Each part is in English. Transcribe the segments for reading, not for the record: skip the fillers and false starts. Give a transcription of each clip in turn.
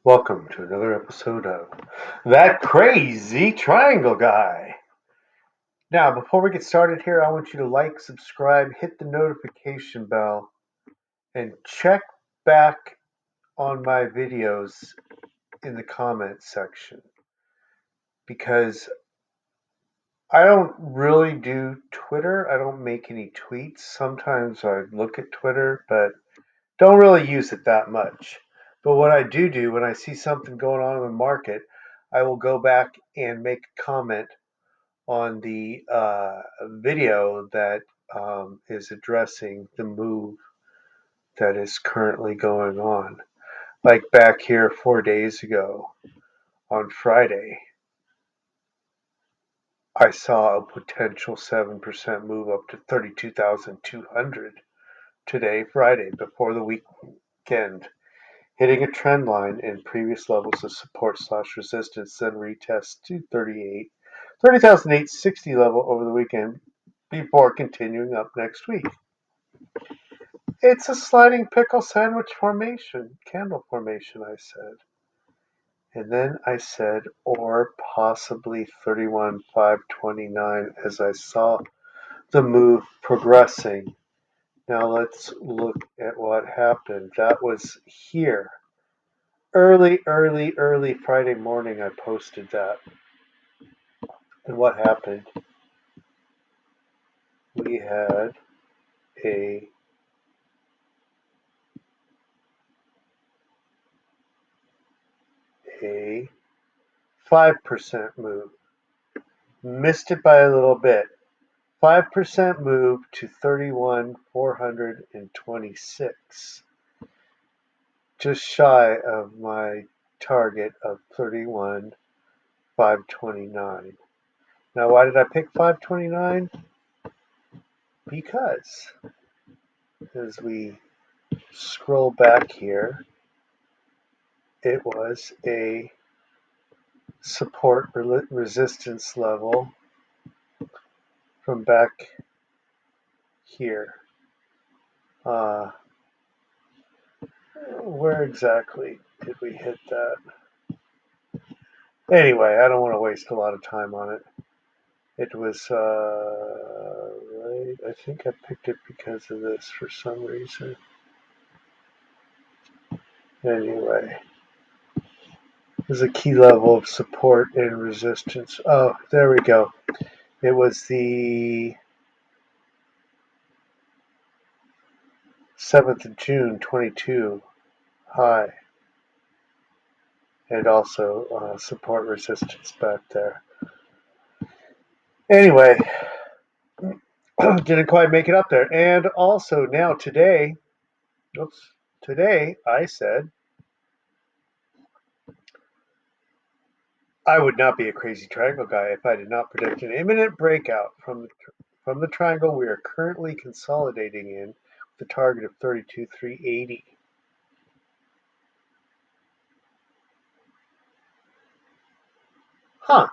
Welcome to another episode of That Crazy Triangle Guy. Now, before we get started here, I want you to like, subscribe, hit the notification bell, and check back on my videos in the comments section because I don't really do Twitter. I don't make any tweets. Sometimes I look at Twitter, but don't really use it that much. But what I do when I see something going on in the market, I will go back and make a comment on the video that is addressing the move that is currently going on. Like back here 4 days ago on Friday, I saw a potential 7% move up to 32,200 today, Friday, before the weekend, hitting a trend line in previous levels of support/resistance, then retest to 30,860 level over the weekend before continuing up next week. It's a sliding pickle sandwich formation, candle formation, I said. And then I said, or possibly 31,529 as I saw the move progressing. Now let's look at what happened. That was here. Early Friday morning, I posted that. And what happened? We had a a 5% move. Missed it by a little bit. 5% move to 31,426. Just shy of my target of 31,529. Now, why did I pick 529? Because as we scroll back here, it was a support resistance level from back here. Where exactly did we hit that? Anyway, I don't want to waste a lot of time on it. It was right. I think I picked it because of this for some reason. Anyway, there's a key level of support and resistance. Oh, there we go. It was the 7th of June, 22 high, and also support resistance back there. Anyway, didn't quite make it up there. And also now today I said I would not be a crazy triangle guy if I did not predict an imminent breakout from the triangle we are currently consolidating in with a target of 32,380. Huh,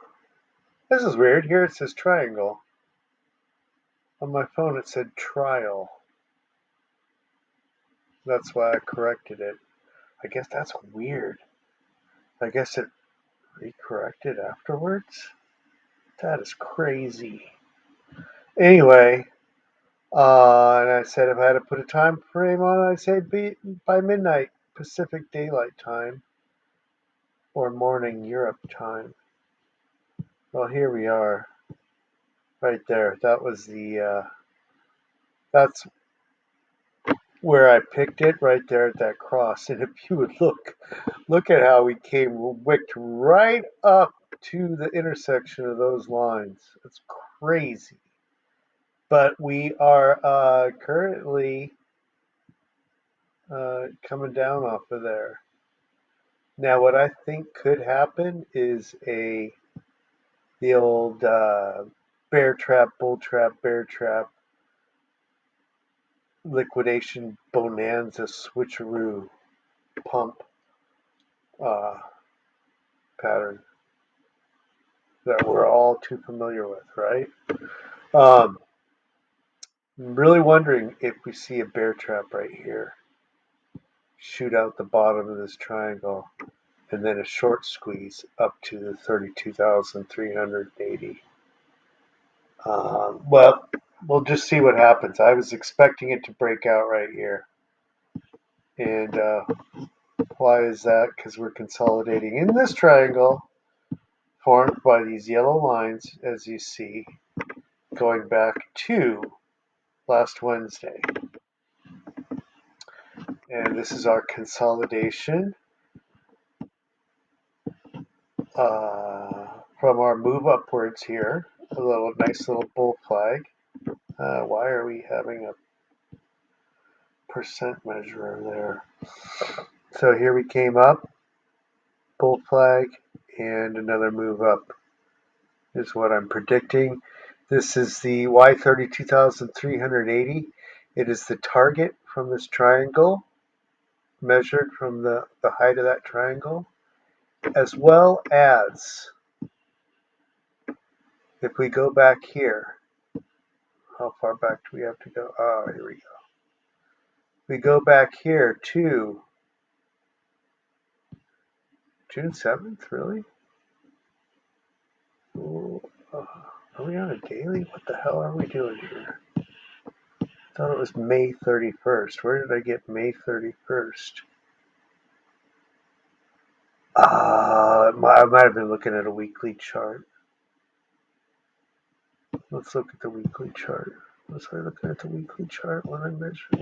this is weird. Here it says triangle. On my phone it said trial. That's why I corrected it. I guess that's weird. I guess it recorrected afterwards? That is crazy. Anyway, and I said if I had to put a time frame on it, I'd say by midnight Pacific Daylight Time or morning Europe time. Well, here we are, right there. That was that's where I picked it, right there at that cross. And if you would look at how we wicked right up to the intersection of those lines. It's crazy. But we are currently coming down off of there. Now, what I think could happen is the old bear trap, bull trap, bear trap, liquidation, bonanza, switcheroo, pump uh, pattern that we're all too familiar with, right? I'm really wondering if we see a bear trap right here shoot out the bottom of this triangle and then a short squeeze up to the 32,380. Well, we'll just see what happens. I was expecting it to break out right here. And why is that? Because we're consolidating in this triangle formed by these yellow lines, as you see, going back to last Wednesday. And this is our consolidation from our move upwards here. A nice little bull flag. Why are we having a percent measure there? So here we came up, bull flag, and another move up is what I'm predicting. This is the Y32,380. It is the target from this triangle, measured from the height of that triangle, as well as if we go back here, how far back do we have to go? Oh, here we go. We go back here to June 7th, really? Ooh, are we on a daily? What the hell are we doing here? I thought it was May 31st. Where did I get May 31st? I might have been looking at a weekly chart. Let's look at the weekly chart. Was I looking at the weekly chart when I measured?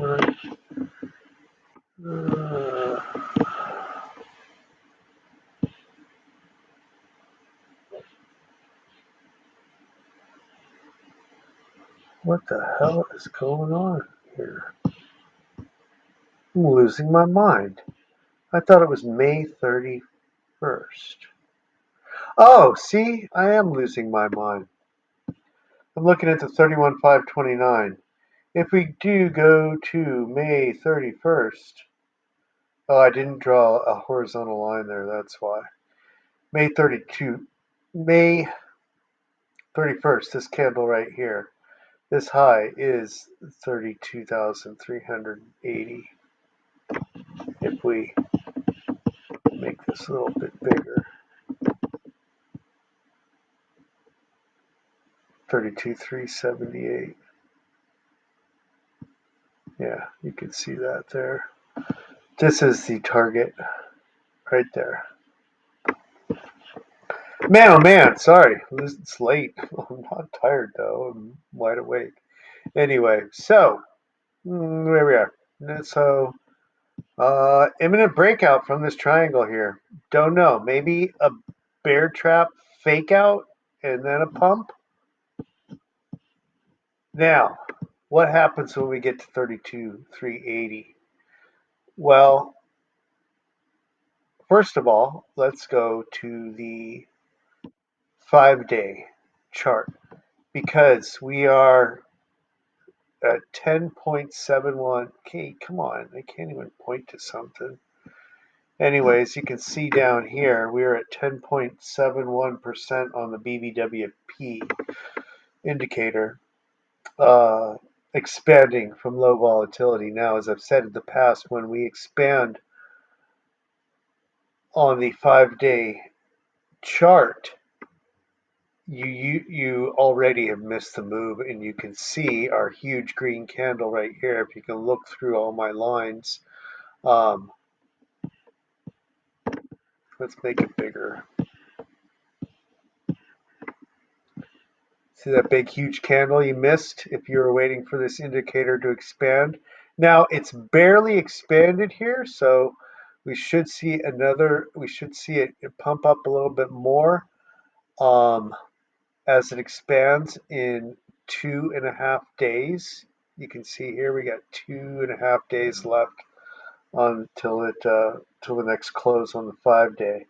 What the hell is going on here? I'm losing my mind. I thought it was May 31st. Oh, see, I am losing my mind. I'm looking at the 31,529. If we do go to May 31st, oh, I didn't draw a horizontal line there, that's why. May 31st, this candle right here, this high is 32,380. If we make this a little bit bigger, 32,378. Yeah, you can see that there. This is the target right there. Man, oh man, sorry. It's late. I'm not tired though. I'm wide awake. Anyway, so where we are. So, imminent breakout from this triangle here. Don't know. Maybe a bear trap fake out and then a pump. Now, what happens when we get to 32,380? Well, first of all, let's go to the 5-day chart because we are at 10.71. Okay, come on. I can't even point to something. Anyways, you can see down here we're at 10.71% on the BBWP indicator, expanding from low volatility. Now, as I've said in the past, when we expand on the 5-day chart, you already have missed the move, and you can see our huge green candle right here. If you can look through all my lines, let's make it bigger. See that big, huge candle you missed if you were waiting for this indicator to expand? Now, it's barely expanded here, so we should see it pump up a little bit more as it expands in 2.5 days. You can see here we got 2.5 days left till the next close on the 5-day.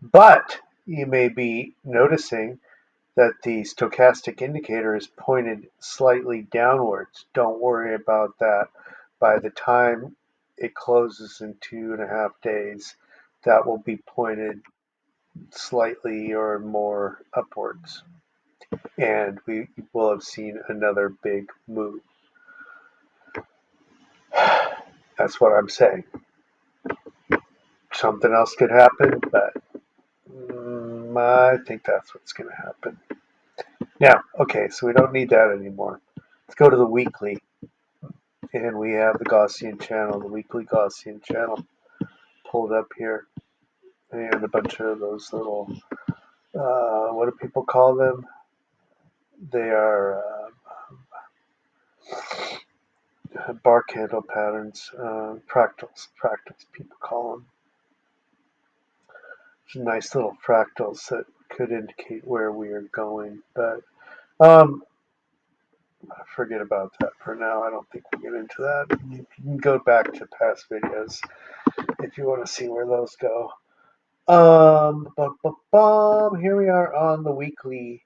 But you may be noticing that the stochastic indicator is pointed slightly downwards. Don't worry about that. By the time it closes in 2.5 days, that will be pointed slightly or more upwards. And we will have seen another big move. That's what I'm saying. something else could happen, but I think that's what's going to happen. Now, okay, so we don't need that anymore. Let's go to the weekly, and we have the Gaussian channel, the weekly Gaussian channel pulled up here, and a bunch of those little, what do people call them? They are bar candle patterns, fractals, people call them. Some nice little fractals that could indicate where we are going, but forget about that for now. I don't think we'll get into that. You can go back to past videos if you want to see where those go. Here we are on the weekly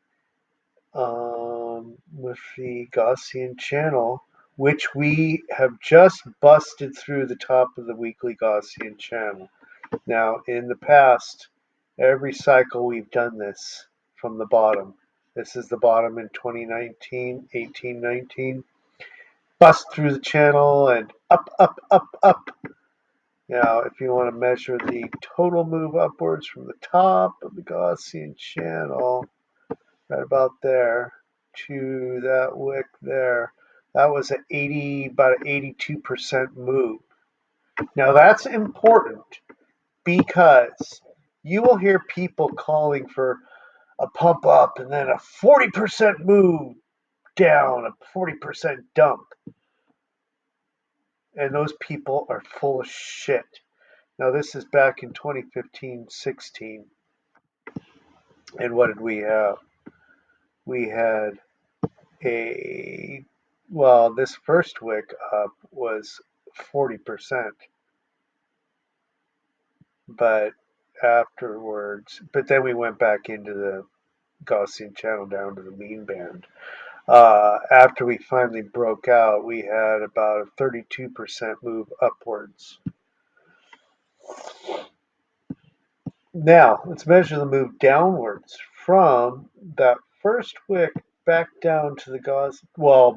with the Gaussian channel, which we have just busted through the top of the weekly Gaussian channel. Now, in the past, every cycle we've done this from the bottom. This is the bottom in 2019, 18, 19. Bust through the channel and up, up, up, up. Now, if you want to measure the total move upwards from the top of the Gaussian channel, right about there, to that wick there, that was about an 82% move. Now, that's important because you will hear people calling for a pump up and then a 40% move down, a 40% dump. And those people are full of shit. Now, this is back in 2015-16. And what did we have? We had this first wick up was 40%. But then we went back into the Gaussian channel down to the mean band. After we finally broke out, we had about a 32% move upwards. Now, let's measure the move downwards from that first wick back down to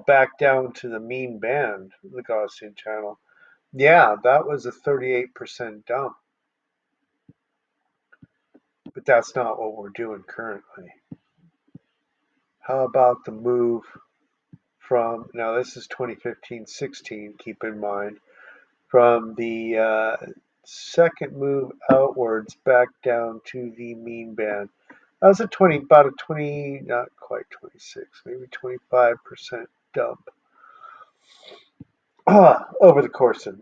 back down to the mean band of the Gaussian channel. Yeah, that was a 38% dump. But that's not what we're doing currently. How about the move from, now this is 2015-16, keep in mind, from the second move outwards back down to the mean band. That was about a 20, not quite 26, maybe 25% dump over the course of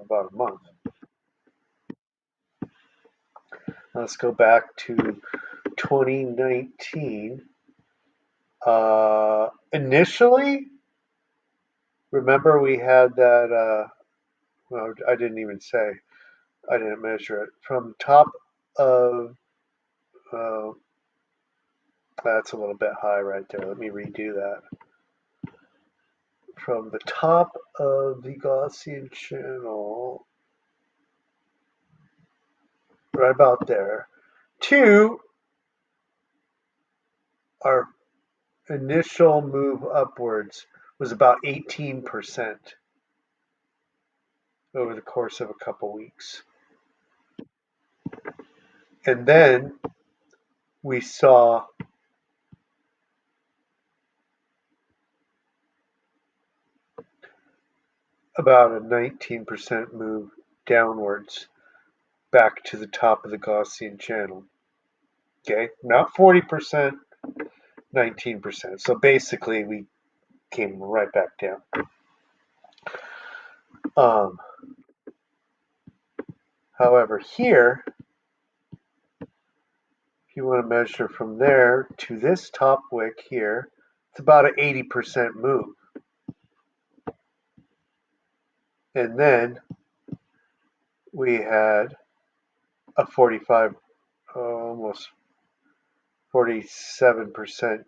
about a month. Let's go back to 2019. Initially, remember we had that, I didn't even say, I didn't measure it. From the top of, that's a little bit high right there. Let me redo that. From the top of the Gaussian channel, right about there, to our initial move upwards was about 18% over the course of a couple weeks. And then we saw about a 19% move downwards back to the top of the Gaussian channel. Okay, not 40%, 19%. So basically we came right back down. However, here, if you want to measure from there to this top wick here, it's about an 80% move. And then we had a 45, almost 47%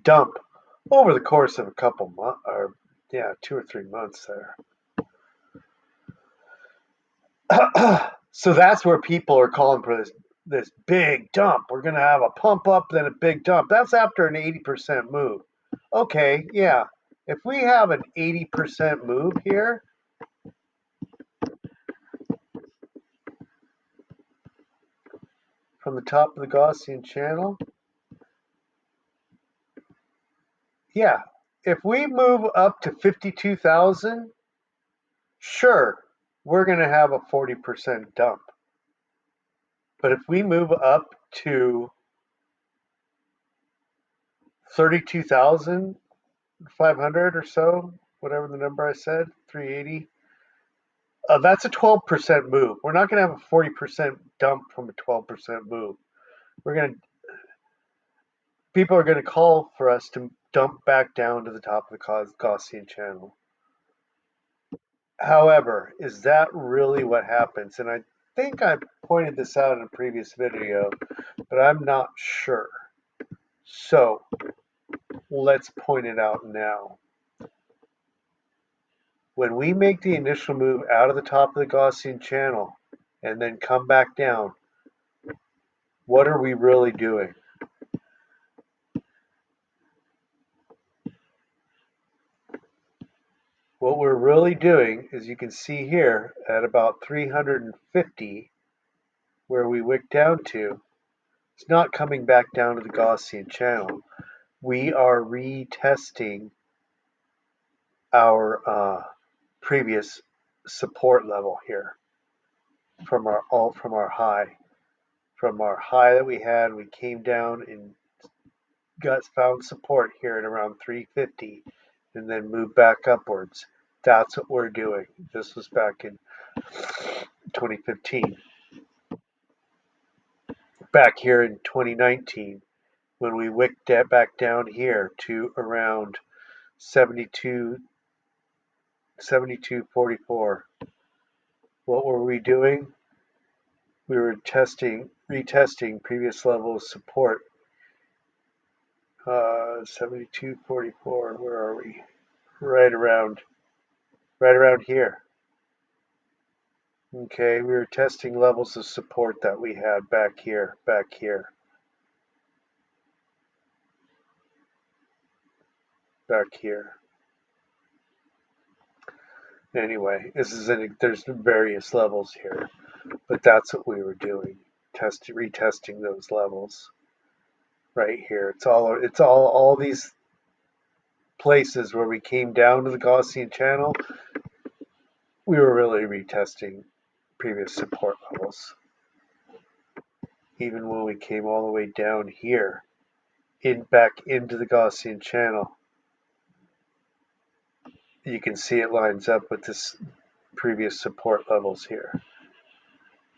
dump over the course of a couple months, or 2 or 3 months there. So that's where people are calling for this big dump. We're going to have a pump up, then a big dump. That's after an 80% move. Okay, yeah. If we have an 80% move here, from the top of the Gaussian channel. Yeah, if we move up to 52,000, sure, we're going to have a 40% dump. But if we move up to 32,500 or so, whatever the number I said, 380, that's a 12% move. We're not going to have a 40% dump from a 12% move. People are going to call for us to dump back down to the top of the Gaussian channel. However, is that really what happens? And I think I pointed this out in a previous video, but I'm not sure. So let's point it out now. When we make the initial move out of the top of the Gaussian channel and then come back down, what are we really doing? What we're really doing is, you can see here at about 350, where we wick down to, it's not coming back down to the Gaussian channel. We are retesting our previous support level here from our high. From our high that we had, we came down and found support here at around 350 and then moved back upwards. That's what we're doing. This was back in 2015. Back here in 2019, when we wicked back down here to around 72.44. What were we doing? We were retesting previous level of support. 72.44. Where are we? Right around here. Okay, we were testing levels of support that we had back here. Anyway, there's various levels here, but that's what we were doing, retesting those levels right here. It's all these places where we came down to the Gaussian channel. We were really retesting previous support levels. Even when we came all the way down here, back into the Gaussian channel, you can see it lines up with this previous support levels here.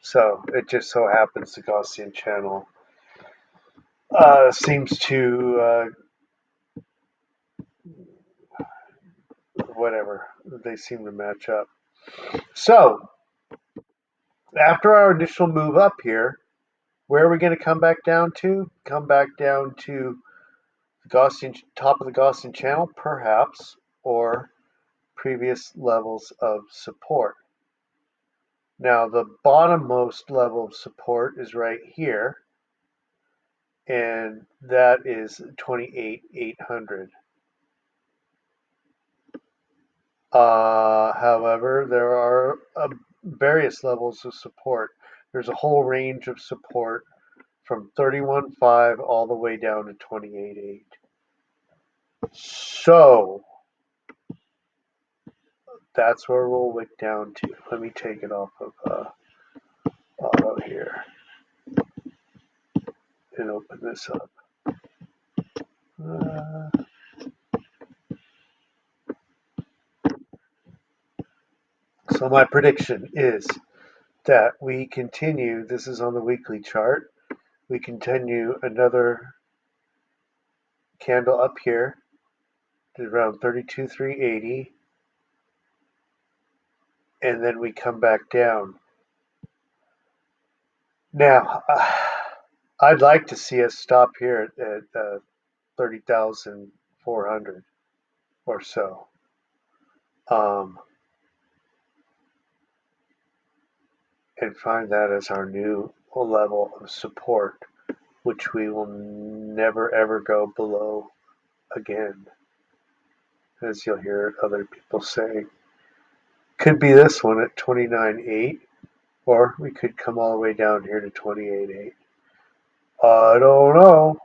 So it just so happens the Gaussian channel seems to whatever, they seem to match up. So after our initial move up here, where are we going to come back down to? Come back down to the top of the Gaussian channel, perhaps, or previous levels of support. Now the bottommost level of support is right here, and that is 28,800. However, there are various levels of support. There's a whole range of support from 31.5 all the way down to 28.8. So that's where we'll wick down to. Let me take it off of auto here and open this up. So my prediction is that we continue, this is on the weekly chart, we continue another candle up here to around 32,380, and then we come back down. Now, I'd like to see us stop here at 30,400 or so. And find that as our new level of support, which we will never ever go below again, as you'll hear other people say. Could be this one at 29.8, or we could come all the way down here to 28.8. I don't know.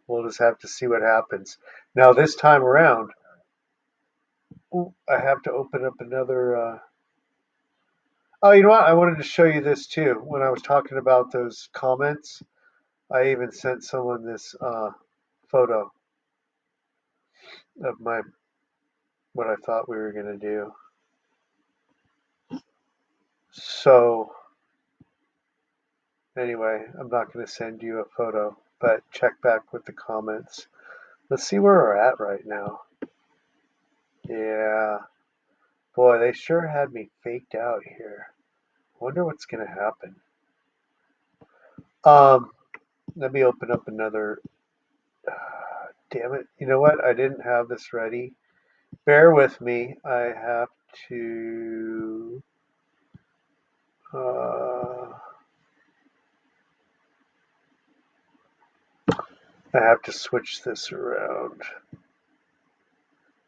We'll just have to see what happens. Now, this time around, I have to open up another. Oh, you know what? I wanted to show you this too. When I was talking about those comments, I even sent someone this photo of my what I thought we were going to do. So, anyway, I'm not going to send you a photo, but check back with the comments. Let's see where we're at right now. Yeah. Boy, they sure had me faked out here. Wonder what's going to happen. Um, Let me open up another. Damn it. You know what? I didn't have this ready. Bear with me. I have to. Uh, I have to switch this around.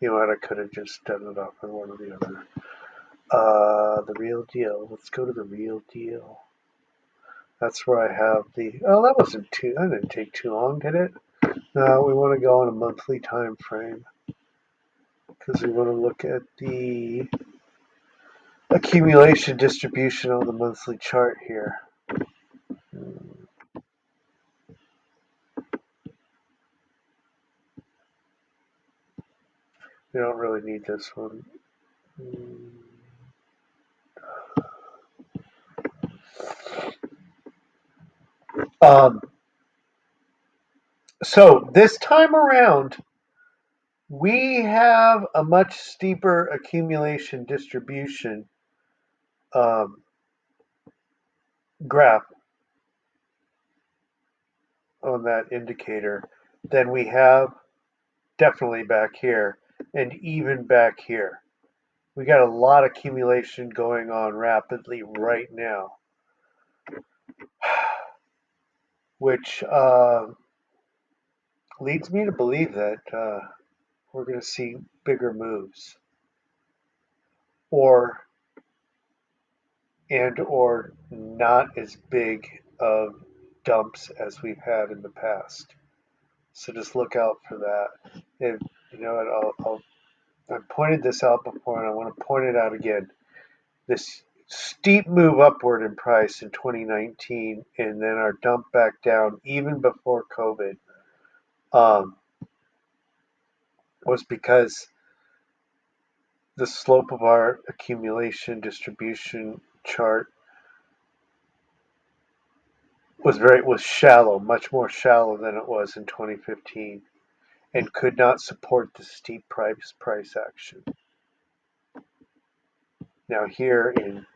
You know what? I could have just done it off of one or the other. The real deal. Let's go to the real deal. That's where I have the. Oh, that wasn't too. That didn't take too long, did it? No, we want to go on a monthly time frame because we want to look at the accumulation distribution on the monthly chart here. We don't really need this one. Um, so this time around, we have a much steeper accumulation distribution um, graph on that indicator than we have definitely back here and even back here. We got a lot of accumulation going on rapidly right now, which leads me to believe that we're going to see bigger moves or or not as big of dumps as we've had in the past. So just look out for that. If you know what, I pointed this out before, and I want to point it out again. This steep move upward in price in 2019, and then our dump back down even before COVID, um, was because the slope of our accumulation distribution chart was shallow, much more shallow than it was in 2015, and could not support the steep price action. Now here in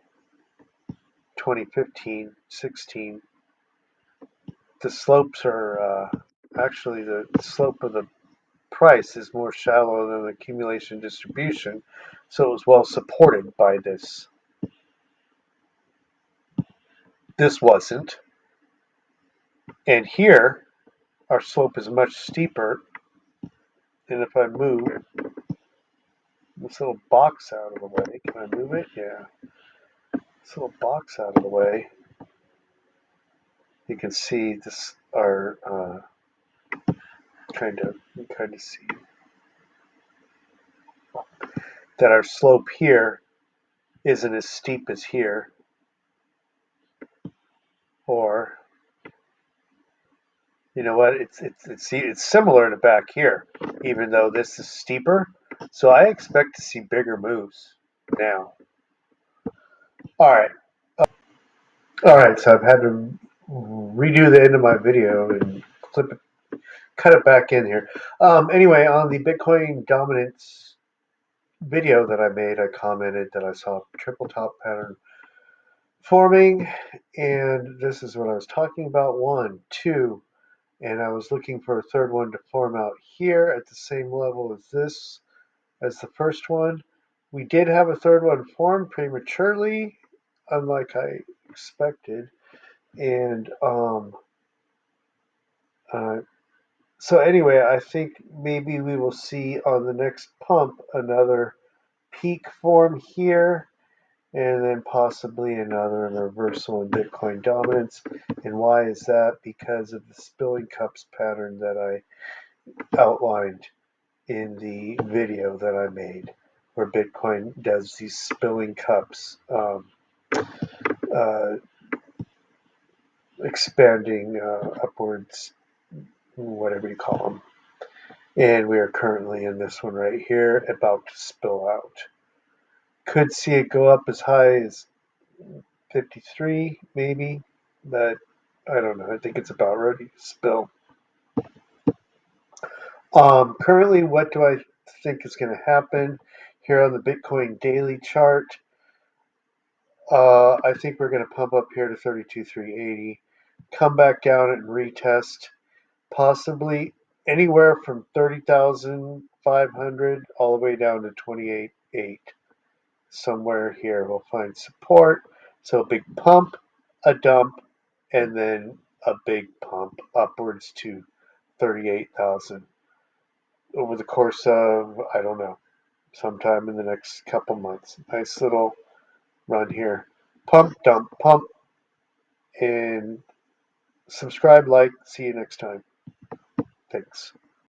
2015-16, the slopes are actually the slope of the price is more shallow than the accumulation distribution, so it was well supported by this. This wasn't, and here our slope is much steeper. And if I move this little box out of the way, can I move it? Yeah. This little box out of the way, you can see this our kind of see that our slope here isn't as steep as here, or you know what? It's similar to back here, even though this is steeper. So I expect to see bigger moves now. All right, all right. So I've had to redo the end of my video and cut it back in here. Anyway, on the Bitcoin dominance video that I made, I commented that I saw triple top pattern forming, and this is what I was talking about. One, two, and I was looking for a third one to form out here at the same level as this, as the first one. We did have a third one form prematurely, unlike I expected, and uh, so anyway, I think maybe we will see on the next pump another peak form here, and then possibly another reversal in Bitcoin dominance. And why is that? Because of the spilling cups pattern that I outlined in the video that I made, where Bitcoin does these spilling cups, uh, expanding upwards, whatever you call them. And we are currently in this one right here, about to spill out. Could see it go up as high as 53, maybe, but I don't know. I think it's about ready to spill. Currently, what do I think is going to happen here on the Bitcoin daily chart? I think we're going to pump up here to 32,380, come back down and retest, possibly anywhere from 30,500 all the way down to 28,800. Somewhere here we'll find support. So a big pump, a dump, and then a big pump upwards to 38,000 over the course of, I don't know, sometime in the next couple months. Nice little run here. Pump, dump, pump, and subscribe, like. See you next time. Thanks.